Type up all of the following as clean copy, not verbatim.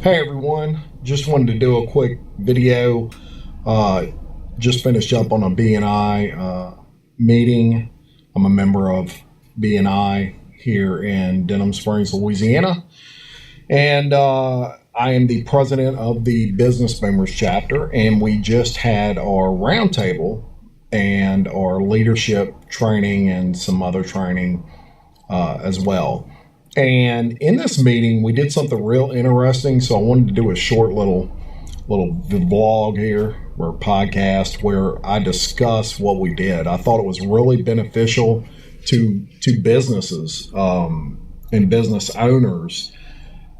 Hey everyone, just wanted to do a quick video. Uh, just finished up on a BNI meeting. I'm a member of BNI here in Denham Springs, Louisiana, and I am the president of the Business Boomers chapter. And we just had our roundtable and our leadership training and some other training as well. And in this meeting, we did something real interesting. So I wanted to do a short little vlog here or podcast where I discuss what we did. I thought it was really beneficial to businesses and business owners,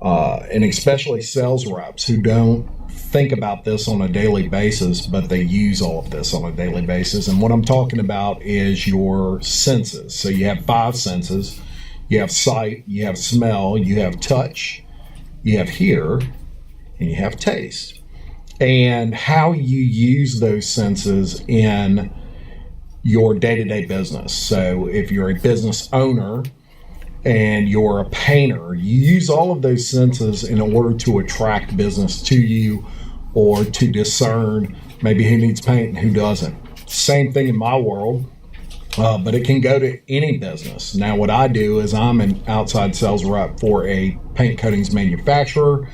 and especially sales reps who don't think about this on a daily basis, but they use all of this on a daily basis. And what I'm talking about is your senses. So you have five senses. You have sight, you have smell, you have touch, you have hear, and you have taste. And how you use those senses in your day-to-day business. So if you're a business owner and you're a painter, you use all of those senses in order to attract business to you or to discern maybe who needs paint and who doesn't. Same thing in my world. But it can go to any business. Now, what I do is I'm an outside sales rep for a paint coatings manufacturer,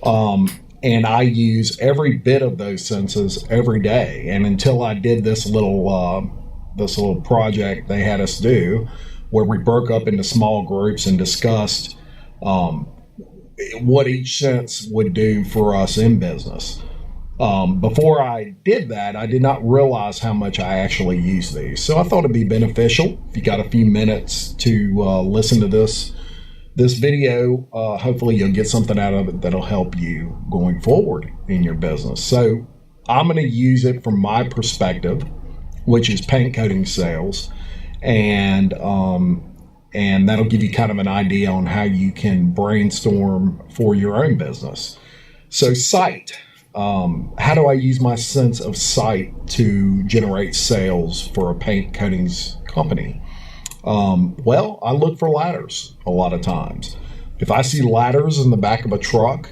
and I use every bit of those senses every day. And until I did this little project they had us do, where we broke up into small groups and discussed what each sense would do for us in business. Before I did that, I did not realize how much I actually use these. So I thought it'd be beneficial. If you got a few minutes to listen to this video, hopefully you'll get something out of it that'll help you going forward in your business. So I'm going to use it from my perspective, which is paint coating sales, and that'll give you kind of an idea on how you can brainstorm for your own business. So sight. How do I use my sense of sight to generate sales for a paint coatings company? Well, I look for ladders a lot of times. If I see ladders in the back of a truck,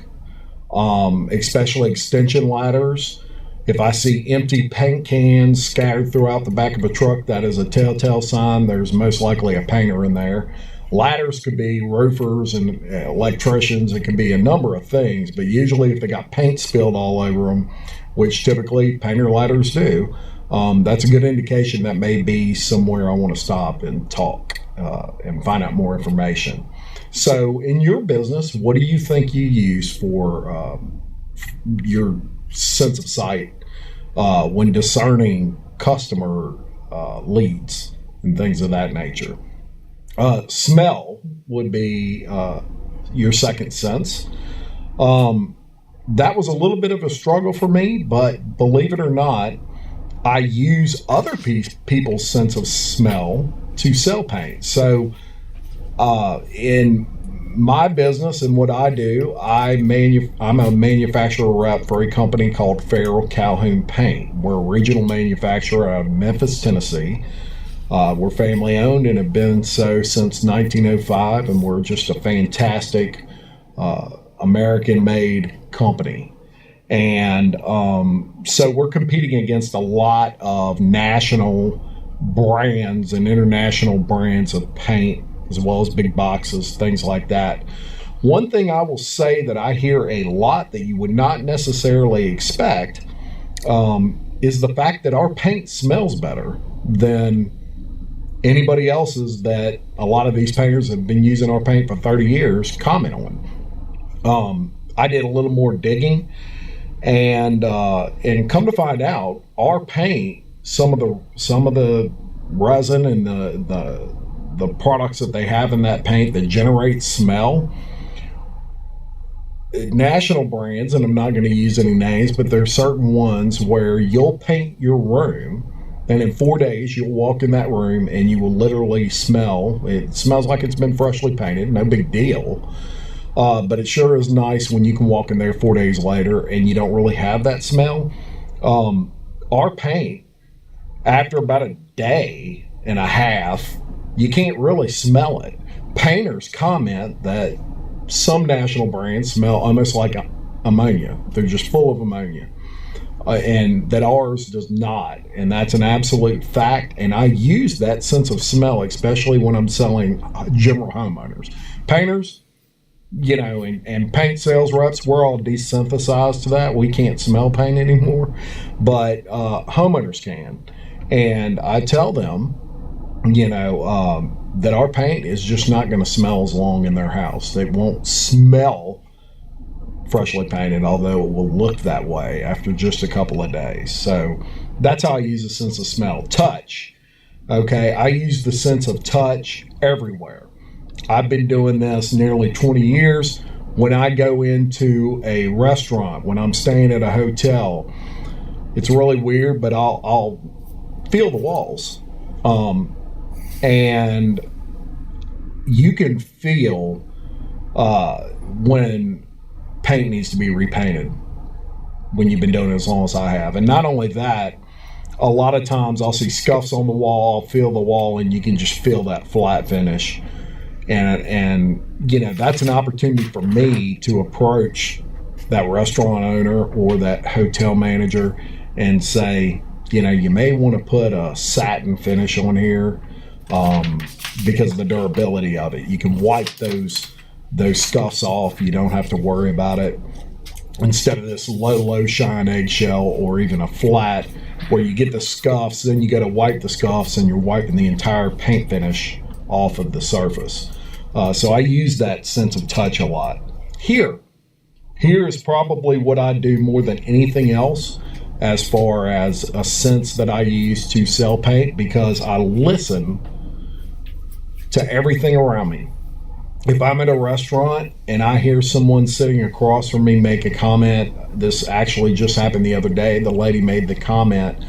especially extension ladders, if I see empty paint cans scattered throughout the back of a truck, that is a telltale sign there's most likely a painter in there. Ladders could be roofers and electricians. It can be a number of things, but usually if they got paint spilled all over them, which typically painter ladders do, that's a good indication that may be somewhere I want to stop and talk and find out more information. So in your business, what do you think you use for your sense of sight when discerning customer leads and things of that nature? Smell would be your second sense. That was a little bit of a struggle for me, but believe it or not, I use other people's sense of smell to sell paint. So in my business and what I do, I'm a manufacturer rep for a company called Farrell Calhoun Paint. We're a regional manufacturer out of Memphis, Tennessee. We're family owned and have been so since 1905, and we're just a fantastic American-made company. And so we're competing against a lot of national brands and international brands of paint, as well as big boxes, things like that. One thing I will say that I hear a lot that you would not necessarily expect is the fact that our paint smells better than anybody else's that a lot of these painters have been using our paint for 30 years comment on. I did a little more digging and come to find out our paint, some of the resin and the products that they have in that paint that generate smell, national brands, and I'm not going to use any names, but there are certain ones where you'll paint your room and in 4 days you'll walk in that room and you will literally smell, it smells like it's been freshly painted, no big deal. But it sure is nice when you can walk in there 4 days later and you don't really have that smell. Our paint, after about a day and a half, you can't really smell it. Painters comment that some national brands smell almost like ammonia. They're just full of ammonia. And that ours does not. And that's an absolute fact. And I use that sense of smell, especially when I'm selling general homeowners. Painters, and paint sales reps, we're all desynthesized to that. We can't smell paint anymore, but homeowners can. And I tell them, that our paint is just not going to smell as long in their house. They won't smell freshly painted, although it will look that way after just a couple of days. So that's how I use a sense of smell. Touch. Okay, I use the sense of touch everywhere. I've been doing this nearly 20 years. When I go into a restaurant, when I'm staying at a hotel, it's really weird, but I'll feel the walls. And you can feel when paint needs to be repainted when you've been doing it as long as I have. And not only that, a lot of times I'll see scuffs on the wall, I'll feel the wall, and you can just feel that flat finish. And that's an opportunity for me to approach that restaurant owner or that hotel manager and say, you may want to put a satin finish on here because of the durability of it. You can wipe those scuffs off. You don't have to worry about it. Instead of this low shine eggshell or even a flat where you get the scuffs, then you got to wipe the scuffs and you're wiping the entire paint finish off of the surface. So I use that sense of touch a lot. Here is probably what I do more than anything else as far as a sense that I use to sell paint, because I listen to everything around me. If I'm at a restaurant and I hear someone sitting across from me make a comment, this actually just happened the other day. The lady made the comment,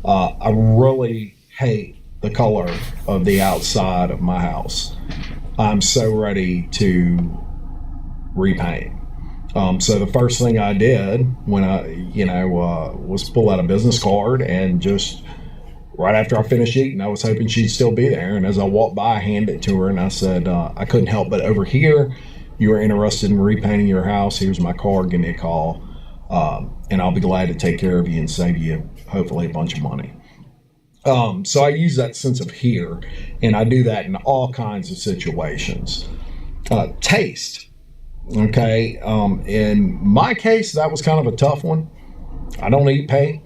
I really hate the color of the outside of my house. I'm so ready to repaint. So the first thing I did when I, was pull out a business card, and just right after I finished eating, I was hoping she'd still be there. And as I walked by, I handed it to her and I said, I couldn't help but overhear you were interested in repainting your house. Here's my card, give me a call. And I'll be glad to take care of you and save you hopefully a bunch of money. So I use that sense of here, and I do that in all kinds of situations. Taste. Okay. In my case, that was kind of a tough one. I don't eat paint.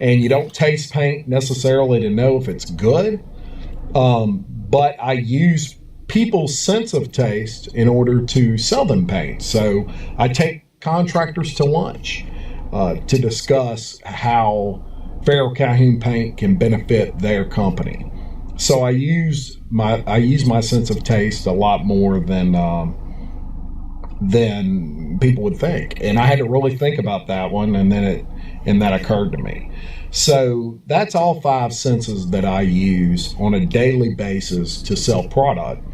And you don't taste paint necessarily to know if it's good. But I use people's sense of taste in order to sell them paint. So I take contractors to lunch to discuss how Farrell Calhoun paint can benefit their company. So I use my sense of taste a lot more than people would think. And I had to really think about that one, and that occurred to me. So that's all 5 senses that I use on a daily basis to sell product.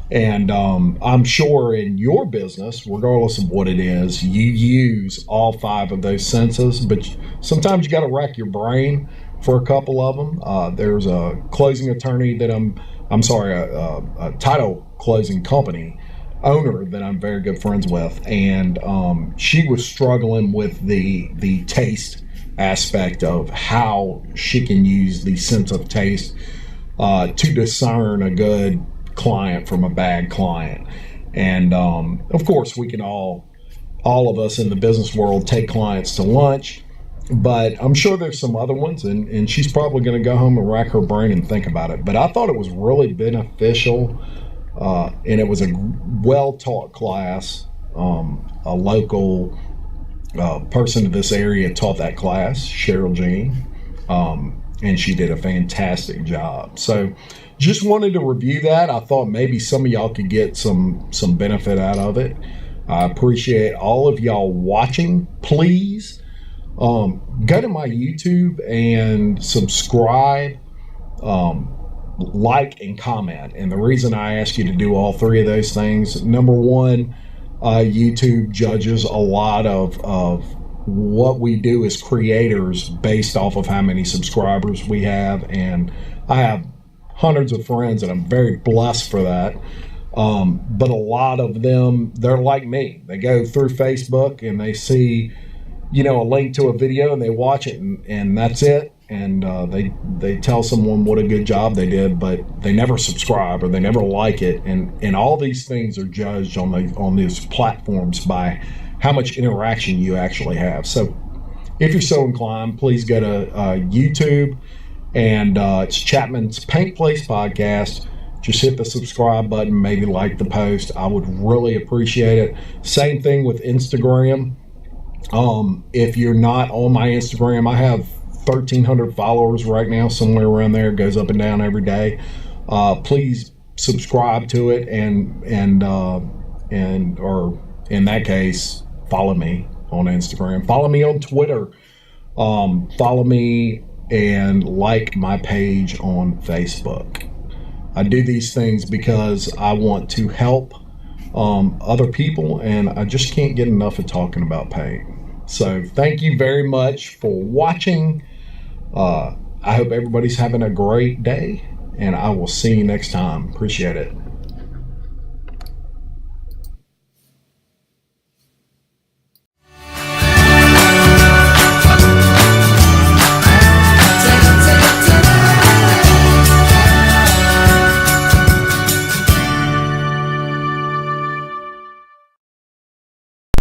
And I'm sure in your business, regardless of what it is, you use all 5 of those senses, but sometimes you got to rack your brain for a couple of them. There's a closing attorney that a title closing company owner that I'm very good friends with, and she was struggling with the taste aspect of how she can use the sense of taste to discern a good client from a bad client. And of course, we can all of us in the business world take clients to lunch, but I'm sure there's some other ones, and she's probably going to go home and rack her brain and think about it. But I thought it was really beneficial, and it was a well-taught class. A local person in this area taught that class, Cheryl Jean, and she did a fantastic job. So just wanted to review that. I thought maybe some of y'all could get some benefit out of it. I appreciate all of y'all watching. Please go to my YouTube and subscribe, like, and comment. And the reason I ask you to do all 3 of those things, number one, YouTube judges a lot of what we do as creators based off of how many subscribers we have. And I have hundreds of friends, and I'm very blessed for that. But a lot of them, they're like me. They go through Facebook and they see, a link to a video and they watch it and that's it. And they tell someone what a good job they did, but they never subscribe or they never like it. And all these things are judged on these platforms by how much interaction you actually have. So if you're so inclined, please go to YouTube, and it's Chapman's Paint Place Podcast. Just hit the subscribe button, maybe like the post. I would really appreciate it. Same thing with Instagram. If you're not on my Instagram, I have 1,300 followers right now, somewhere around there. It goes up and down every day. Please subscribe to it, and or in that case, follow me on Instagram. Follow me on Twitter. Follow me and like my page on Facebook. I do these things because I want to help other people, and I just can't get enough of talking about paint. So thank you very much for watching. I hope everybody's having a great day, and I will see you next time. Appreciate it.